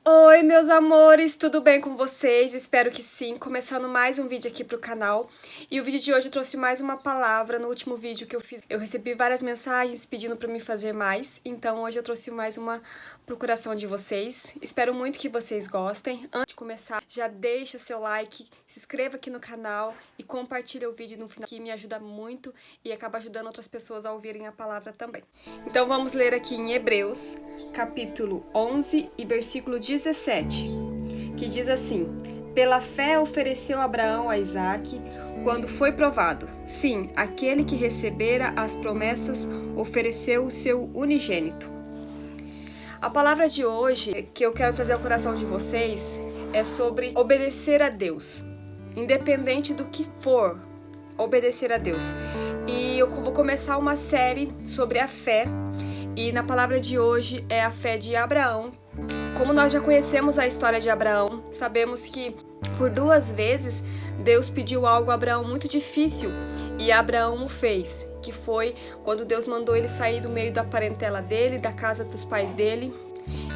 Oi, meus amores, tudo bem com vocês? Espero que sim. Começando mais um vídeo aqui pro canal. E o vídeo de hoje eu trouxe mais uma palavra. No último vídeo que eu fiz, eu recebi várias mensagens pedindo pra me fazer mais. Então hoje eu trouxe mais uma procuração de vocês. Espero muito que vocês gostem. Antes de começar, já deixa seu like, se inscreva aqui no canal e compartilha o vídeo no final, que me ajuda muito e acaba ajudando outras pessoas a ouvirem a palavra também. Então vamos ler aqui em Hebreus, capítulo 11 e versículo 17, que diz assim: pela fé ofereceu Abraão a Isaque quando foi provado. Sim, aquele que recebera as promessas ofereceu o seu unigênito. A palavra de hoje que eu quero trazer ao coração de vocês é sobre obedecer a Deus, independente do que for, obedecer a Deus. E eu vou começar uma série sobre a fé. E na palavra de hoje é a fé de Abraão. Como nós já conhecemos a história de Abraão, sabemos que por 2 vezes Deus pediu algo a Abraão muito difícil e Abraão o fez, que foi quando Deus mandou ele sair do meio da parentela dele, da casa dos pais dele,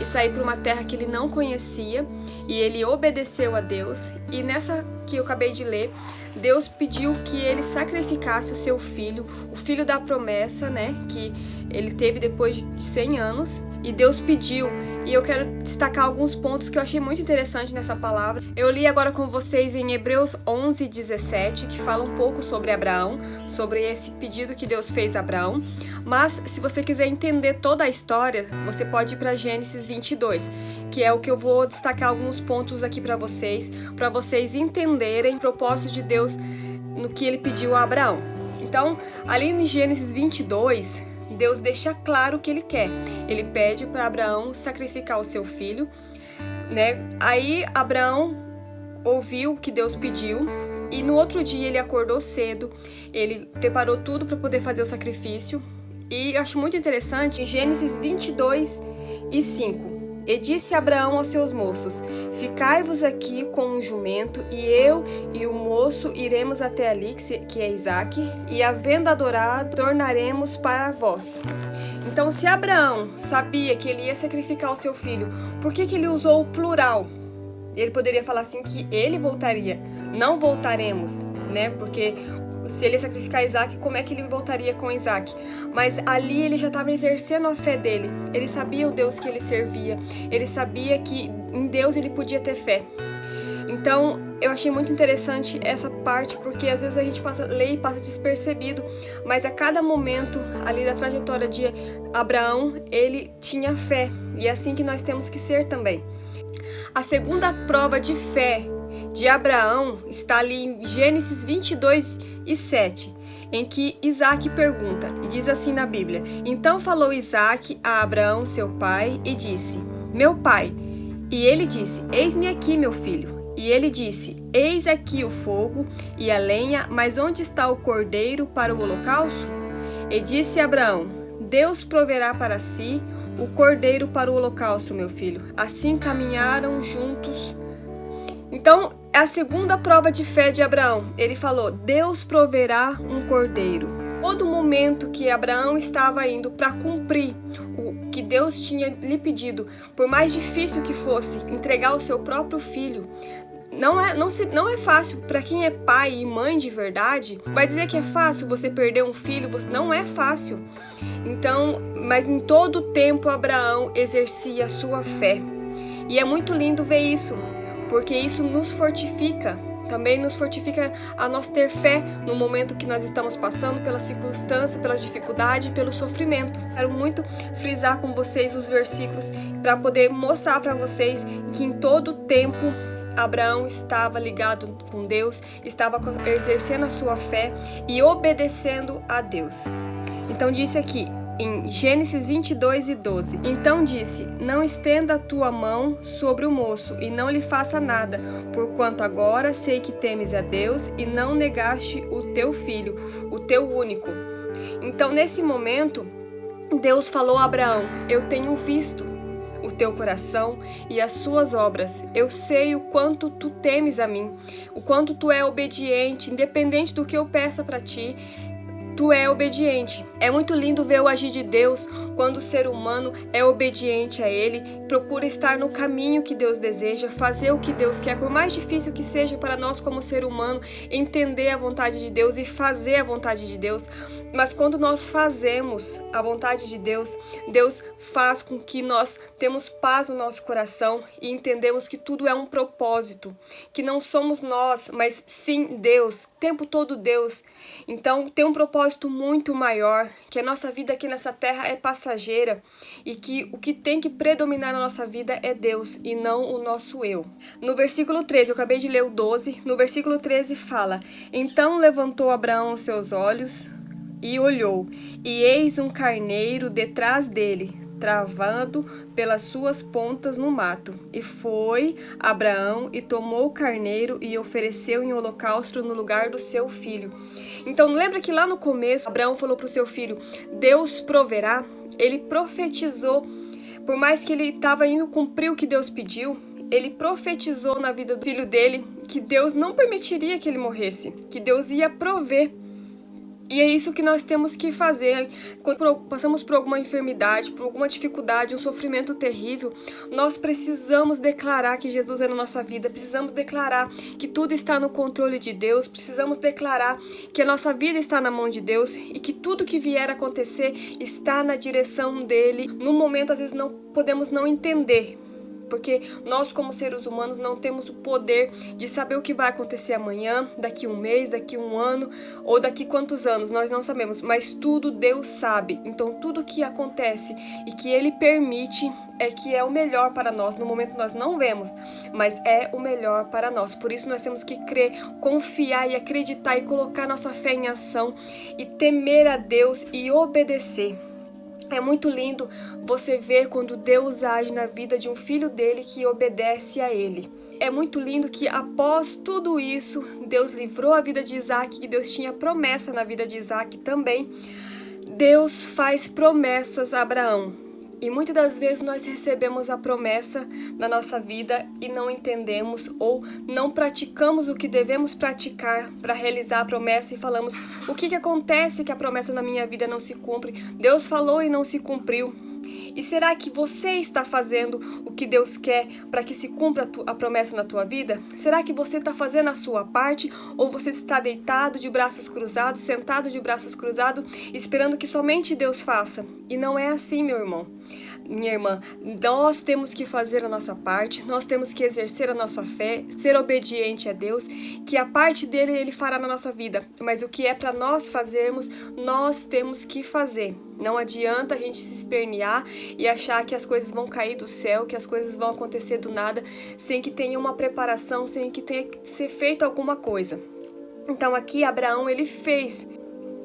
e sair para uma terra que ele não conhecia, e ele obedeceu a Deus. E nessa que eu acabei de ler, Deus pediu que ele sacrificasse o seu filho, o filho da promessa, né, que ele teve depois de 100 anos. E Deus pediu, e eu quero destacar alguns pontos que eu achei muito interessante nessa palavra. Eu li agora com vocês em Hebreus 11, 17, que fala um pouco sobre Abraão, sobre esse pedido que Deus fez a Abraão. Mas, se você quiser entender toda a história, você pode ir para Gênesis 22, que é o que eu vou destacar alguns pontos aqui para vocês entenderem o propósito de Deus no que ele pediu a Abraão. Então, ali em Gênesis 22, Deus deixa claro o que ele quer. Ele pede para Abraão sacrificar o seu filho, né? Aí Abraão ouviu o que Deus pediu e no outro dia ele acordou cedo, ele preparou tudo para poder fazer o sacrifício. E eu acho muito interessante em Gênesis 22 e 5. E disse Abraão aos seus moços: ficai-vos aqui com um jumento, e eu e o moço iremos até ali, que é Isaque, e havendo adorado, tornaremos para vós. Então, se Abraão sabia que ele ia sacrificar o seu filho, por que ele usou o plural? Ele poderia falar assim que ele voltaria, não voltaremos, né? Porque se ele sacrificar Isaque, como é que ele voltaria com Isaque? Mas ali ele já estava exercendo a fé dele. Ele sabia o Deus que ele servia. Ele sabia que em Deus ele podia ter fé. Então, eu achei muito interessante essa parte, porque às vezes a gente lê e passa despercebido. Mas a cada momento ali da trajetória de Abraão, ele tinha fé. E é assim que nós temos que ser também. A segunda prova de fé de Abraão está ali em Gênesis 22 e 7, em que Isaque pergunta, e diz assim na Bíblia: então falou Isaque a Abraão, seu pai, e disse: meu pai. E ele disse: eis-me aqui, meu filho. E ele disse: eis aqui o fogo e a lenha, mas onde está o cordeiro para o holocausto? E disse Abraão: Deus proverá para si o cordeiro para o holocausto, meu filho. Assim caminharam juntos. Então, é a segunda prova de fé de Abraão. Ele falou: Deus proverá um cordeiro. Todo momento que Abraão estava indo para cumprir o que Deus tinha lhe pedido, por mais difícil que fosse, entregar o seu próprio filho, não é fácil. Para quem é pai e mãe de verdade, vai dizer que é fácil você perder um filho, não é fácil. Então, mas em todo o tempo Abraão exercia a sua fé. E é muito lindo ver isso, porque isso nos fortifica, também nos fortifica a nós ter fé no momento que nós estamos passando, pela circunstância, pela dificuldade, pelo sofrimento. Quero muito frisar com vocês os versículos para poder mostrar para vocês que em todo tempo Abraão estava ligado com Deus, estava exercendo a sua fé e obedecendo a Deus. Então disse aqui, em Gênesis 22 e 12. Então disse: não estenda a tua mão sobre o moço e não lhe faça nada, porquanto agora sei que temes a Deus e não negaste o teu filho, o teu único. Então nesse momento, Deus falou a Abraão: eu tenho visto o teu coração e as suas obras. Eu sei o quanto tu temes a mim, o quanto tu é obediente, independente do que eu peça para ti. tu é obediente. É muito lindo ver o agir de Deus quando o ser humano é obediente a Ele, procura estar no caminho que Deus deseja, fazer o que Deus quer, por mais difícil que seja para nós como ser humano entender a vontade de Deus e fazer a vontade de Deus. Mas quando nós fazemos a vontade de Deus, Deus faz com que nós temos paz no nosso coração e entendemos que tudo é um propósito, que não somos nós, mas sim Deus, o tempo todo Deus. Então tem um propósito muito maior, que a nossa vida aqui nessa terra é passageira e que o que tem que predominar na nossa vida é Deus e não o nosso eu. No versículo 13, eu acabei de ler o 12, no versículo 13 fala: Então levantou Abraão os seus olhos e olhou, e eis um carneiro detrás dele, travado pelas suas pontas no mato. E foi Abraão e tomou o carneiro e ofereceu em holocausto no lugar do seu filho. Então lembra que lá no começo Abraão falou para o seu filho: Deus proverá? Ele profetizou, por mais que ele estava indo cumprir o que Deus pediu, ele profetizou na vida do filho dele que Deus não permitiria que ele morresse, que Deus ia prover. E é isso que nós temos que fazer. Quando passamos por alguma enfermidade, por alguma dificuldade, um sofrimento terrível, nós precisamos declarar que Jesus é na nossa vida, precisamos declarar que tudo está no controle de Deus, precisamos declarar que a nossa vida está na mão de Deus e que tudo que vier a acontecer está na direção dele. No momento, às vezes, não podemos não entender, porque nós como seres humanos não temos o poder de saber o que vai acontecer amanhã, daqui um mês, daqui um ano ou daqui quantos anos, nós não sabemos, mas tudo Deus sabe. Então tudo que acontece e que Ele permite é que é o melhor para nós. No momento nós não vemos, mas é o melhor para nós. Por isso nós temos que crer, confiar e acreditar e colocar nossa fé em ação e temer a Deus e obedecer. É muito lindo você ver quando Deus age na vida de um filho dele que obedece a ele. É muito lindo que após tudo isso, Deus livrou a vida de Isaac, que Deus tinha promessa na vida de Isaac também. Deus faz promessas a Abraão. E muitas das vezes nós recebemos a promessa na nossa vida e não entendemos ou não praticamos o que devemos praticar para realizar a promessa e falamos: o que acontece que a promessa na minha vida não se cumpre? Deus falou e não se cumpriu. E será que você está fazendo o que Deus quer para que se cumpra a promessa na tua vida? Será que você está fazendo a sua parte ou você está deitado de braços cruzados, sentado de braços cruzados, esperando que somente Deus faça? E não é assim, meu irmão, minha irmã. Nós temos que fazer a nossa parte, nós temos que exercer a nossa fé, ser obediente a Deus, que a parte dele Ele fará na nossa vida, mas o que é para nós fazermos, nós temos que fazer. Não adianta a gente se espernear e achar que as coisas vão cair do céu, que as coisas vão acontecer do nada, sem que tenha uma preparação, sem que tenha que ser feito alguma coisa. Então aqui Abraão ele fez.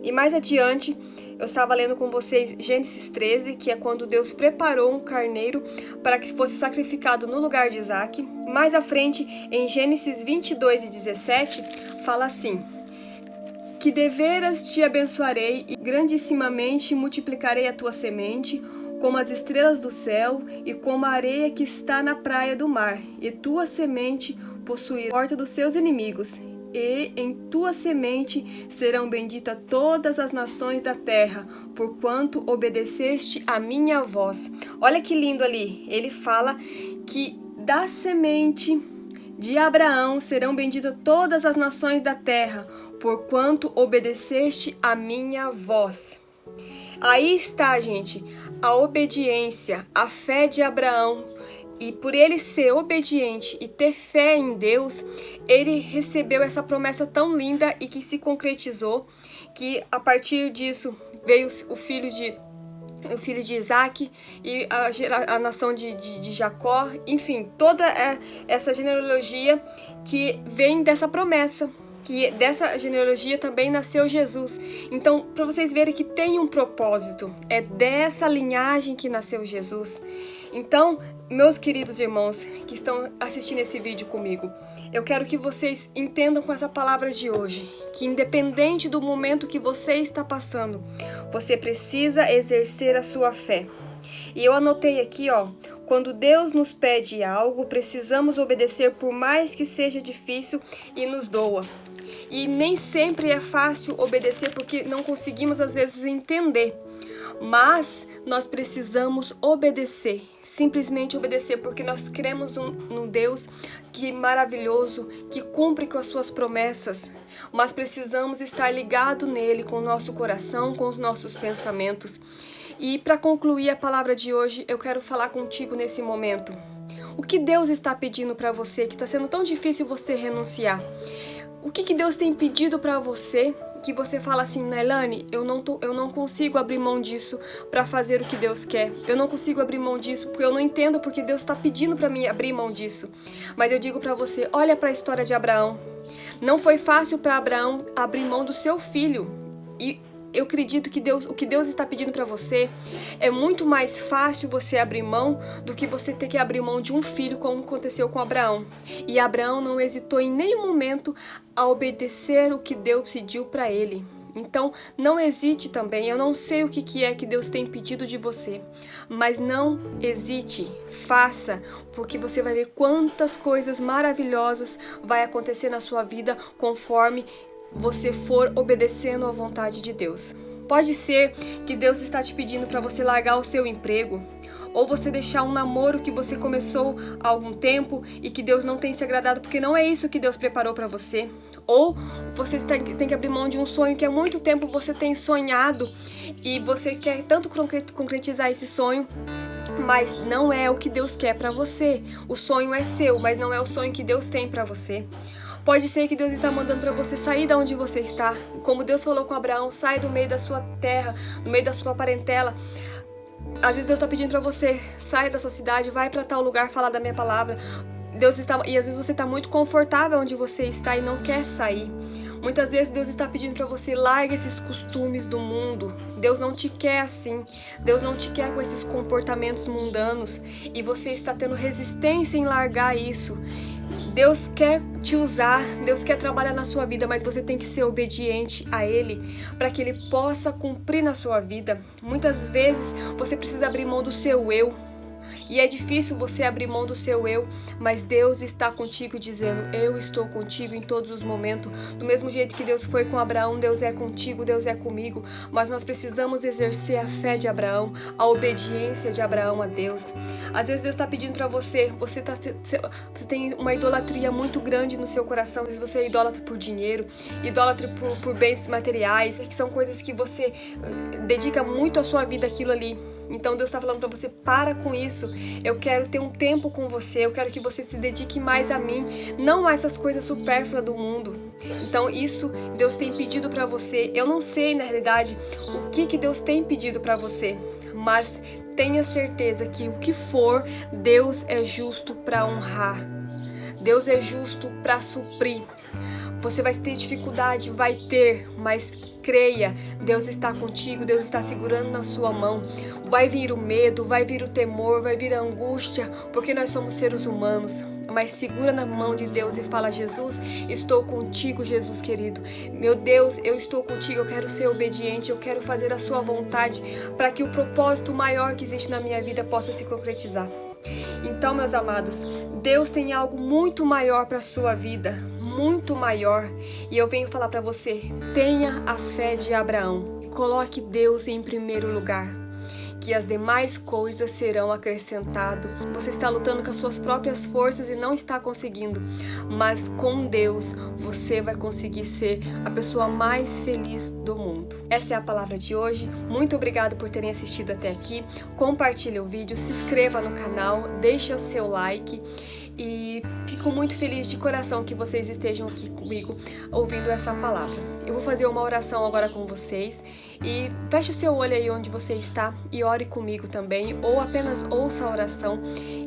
E mais adiante, eu estava lendo com vocês Gênesis 13, que é quando Deus preparou um carneiro para que fosse sacrificado no lugar de Isaac. Mais à frente, em Gênesis 22 e 17, fala assim: que deveras te abençoarei e grandissimamente multiplicarei a tua semente, como as estrelas do céu e como a areia que está na praia do mar, e tua semente possuirá a porta dos seus inimigos. E em tua semente serão benditas todas as nações da terra, porquanto obedeceste a minha voz. Olha que lindo ali, ele fala que da semente de Abraão serão benditas todas as nações da terra, porquanto obedeceste a minha voz. Aí está, gente, a obediência, a fé de Abraão. E por ele ser obediente e ter fé em Deus, ele recebeu essa promessa tão linda e que se concretizou, que a partir disso veio o filho de Isaac e a nação de Jacó, enfim, toda essa genealogia que vem dessa promessa, que dessa genealogia também nasceu Jesus. Então, para vocês verem que tem um propósito, é dessa linhagem que nasceu Jesus. Então, meus queridos irmãos que estão assistindo esse vídeo comigo, eu quero que vocês entendam com essa palavra de hoje, que independente do momento que você está passando, você precisa exercer a sua fé. E eu anotei aqui, quando Deus nos pede algo, precisamos obedecer por mais que seja difícil e nos doa. E nem sempre é fácil obedecer porque não conseguimos às vezes entender. Mas nós precisamos obedecer, simplesmente obedecer, porque nós cremos num Deus que é maravilhoso, que cumpre com as suas promessas, mas precisamos estar ligado nele com o nosso coração, com os nossos pensamentos. E para concluir a palavra de hoje, eu quero falar contigo nesse momento. O que Deus está pedindo para você, que está sendo tão difícil você renunciar? O que Deus tem pedido para você, que você fala assim, Nailane, eu não consigo abrir mão disso para fazer o que Deus quer. Eu não consigo abrir mão disso porque eu não entendo porque Deus está pedindo para mim abrir mão disso. Mas eu digo para você, olha para a história de Abraão. Não foi fácil para Abraão abrir mão do seu filho. E eu acredito que o que Deus está pedindo para você é muito mais fácil você abrir mão do que você ter que abrir mão de um filho, como aconteceu com Abraão. E Abraão não hesitou em nenhum momento a obedecer o que Deus pediu para ele. Então, não hesite também. Eu não sei o que é que Deus tem pedido de você, mas não hesite, faça, porque você vai ver quantas coisas maravilhosas vai acontecer na sua vida conforme você for obedecendo à vontade de Deus. Pode ser que Deus está te pedindo para você largar o seu emprego, ou você deixar um namoro que você começou há algum tempo e que Deus não tem se agradado, porque não é isso que Deus preparou para você. Ou você tem que abrir mão de um sonho que há muito tempo você tem sonhado e você quer tanto concretizar esse sonho, mas não é o que Deus quer para você. O sonho é seu, mas não é o sonho que Deus tem para você. Pode ser que Deus está mandando para você sair da onde você está. Como Deus falou com Abraão, sai do meio da sua terra, do meio da sua parentela. Às vezes Deus está pedindo para você, sai da sua cidade, vai para tal lugar falar da minha palavra. E às vezes você está muito confortável onde você está e não quer sair. Muitas vezes Deus está pedindo para você, largue esses costumes do mundo. Deus não te quer assim. Deus não te quer com esses comportamentos mundanos. E você está tendo resistência em largar isso. Deus quer te usar, Deus quer trabalhar na sua vida, mas você tem que ser obediente a Ele para que Ele possa cumprir na sua vida. Muitas vezes você precisa abrir mão do seu eu. E é difícil você abrir mão do seu eu, mas Deus está contigo dizendo, eu estou contigo em todos os momentos. Do mesmo jeito que Deus foi com Abraão, Deus é contigo, Deus é comigo. Mas nós precisamos exercer a fé de Abraão, a obediência de Abraão a Deus. Às vezes Deus está pedindo para você tem uma idolatria muito grande no seu coração. Às vezes você é idólatra por dinheiro, idólatra por bens materiais, que são coisas que você dedica muito a sua vida àquilo ali. Então Deus está falando para você, para com isso, eu quero ter um tempo com você, eu quero que você se dedique mais a mim, não a essas coisas supérfluas do mundo. Então isso Deus tem pedido para você. Eu não sei na realidade o que Deus tem pedido para você, mas tenha certeza que o que for, Deus é justo para honrar, Deus é justo para suprir. Você vai ter dificuldade, vai ter, mas creia, Deus está contigo, Deus está segurando na sua mão. Vai vir o medo, vai vir o temor, vai vir a angústia, porque nós somos seres humanos. Mas segura na mão de Deus e fala, Jesus, estou contigo, Jesus querido. Meu Deus, eu estou contigo, eu quero ser obediente, eu quero fazer a sua vontade, para que o propósito maior que existe na minha vida possa se concretizar. Então, meus amados, Deus tem algo muito maior para a sua vida, muito maior. E eu venho falar para você, tenha a fé de Abraão e coloque Deus em primeiro lugar, que as demais coisas serão acrescentadas. Você está lutando com as suas próprias forças e não está conseguindo, mas com Deus você vai conseguir ser a pessoa mais feliz do mundo. Essa é a palavra de hoje. Muito obrigado por terem assistido até aqui. Compartilhe o vídeo, se inscreva no canal, deixe o seu like e fico muito feliz de coração que vocês estejam aqui comigo ouvindo essa palavra. Eu vou fazer uma oração agora com vocês e feche o seu olho aí onde você está e ore comigo também, ou apenas ouça a oração,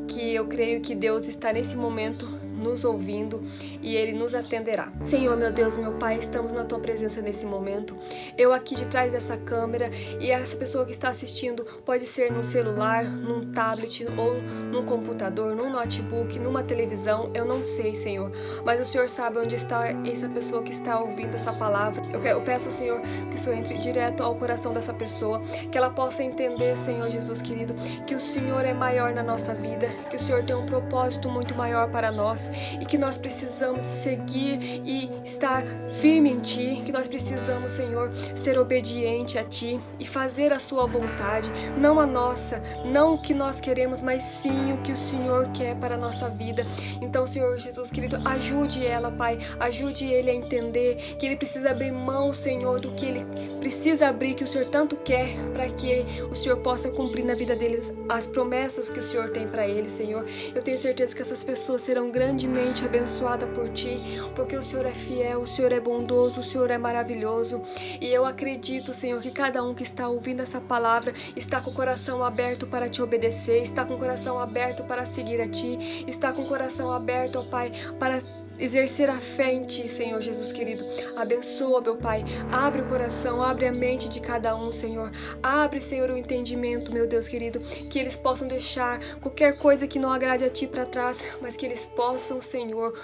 que eu creio que Deus está nesse momento nos ouvindo e Ele nos atenderá. Senhor, meu Deus, meu Pai, estamos na Tua presença nesse momento. Eu aqui de trás dessa câmera, e essa pessoa que está assistindo pode ser num celular, num tablet ou num computador, num notebook, numa televisão, eu não sei, Senhor, mas o Senhor sabe onde está essa pessoa que está ouvindo essa palavra. Eu peço, Senhor, que o Senhor entre direto ao coração dessa pessoa, que ela possa entender, Senhor Jesus querido, que o Senhor é maior na nossa vida, que o Senhor tem um propósito muito maior para nós e que nós precisamos seguir e estar firme em Ti, que nós precisamos, Senhor, ser obediente a Ti e fazer a Sua vontade, não a nossa, não o que nós queremos, mas sim o que o Senhor quer para a nossa vida. Então, Senhor Jesus querido, ajude ela, Pai, ajude ele a entender que ele precisa abrir mão, Senhor, do que ele precisa abrir, que o Senhor tanto quer, para que o Senhor possa cumprir na vida deles as promessas que o Senhor tem para eles, Senhor. Eu tenho certeza que essas pessoas serão grandemente abençoadas por Ti, porque o Senhor é fiel, o Senhor é bondoso, o Senhor é maravilhoso. E eu acredito, Senhor, que cada um que está ouvindo essa palavra está com o coração aberto para Te obedecer, está com o coração aberto para seguir a Ti, está com o coração aberto, ó Pai, para exercer a fé em Ti, Senhor Jesus querido. Abençoa, meu Pai, abre o coração, abre a mente de cada um, Senhor. Abre, Senhor, o entendimento, meu Deus querido, que eles possam deixar qualquer coisa que não agrade a Ti para trás, mas que eles possam, Senhor,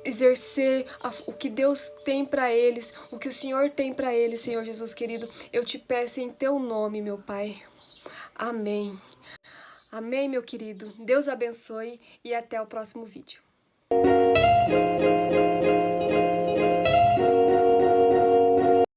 exercer o que Deus tem para eles, o que o Senhor tem para eles, Senhor Jesus querido. Eu te peço em Teu nome, meu Pai. Amém. Amém, meu querido. Deus abençoe e até o próximo vídeo.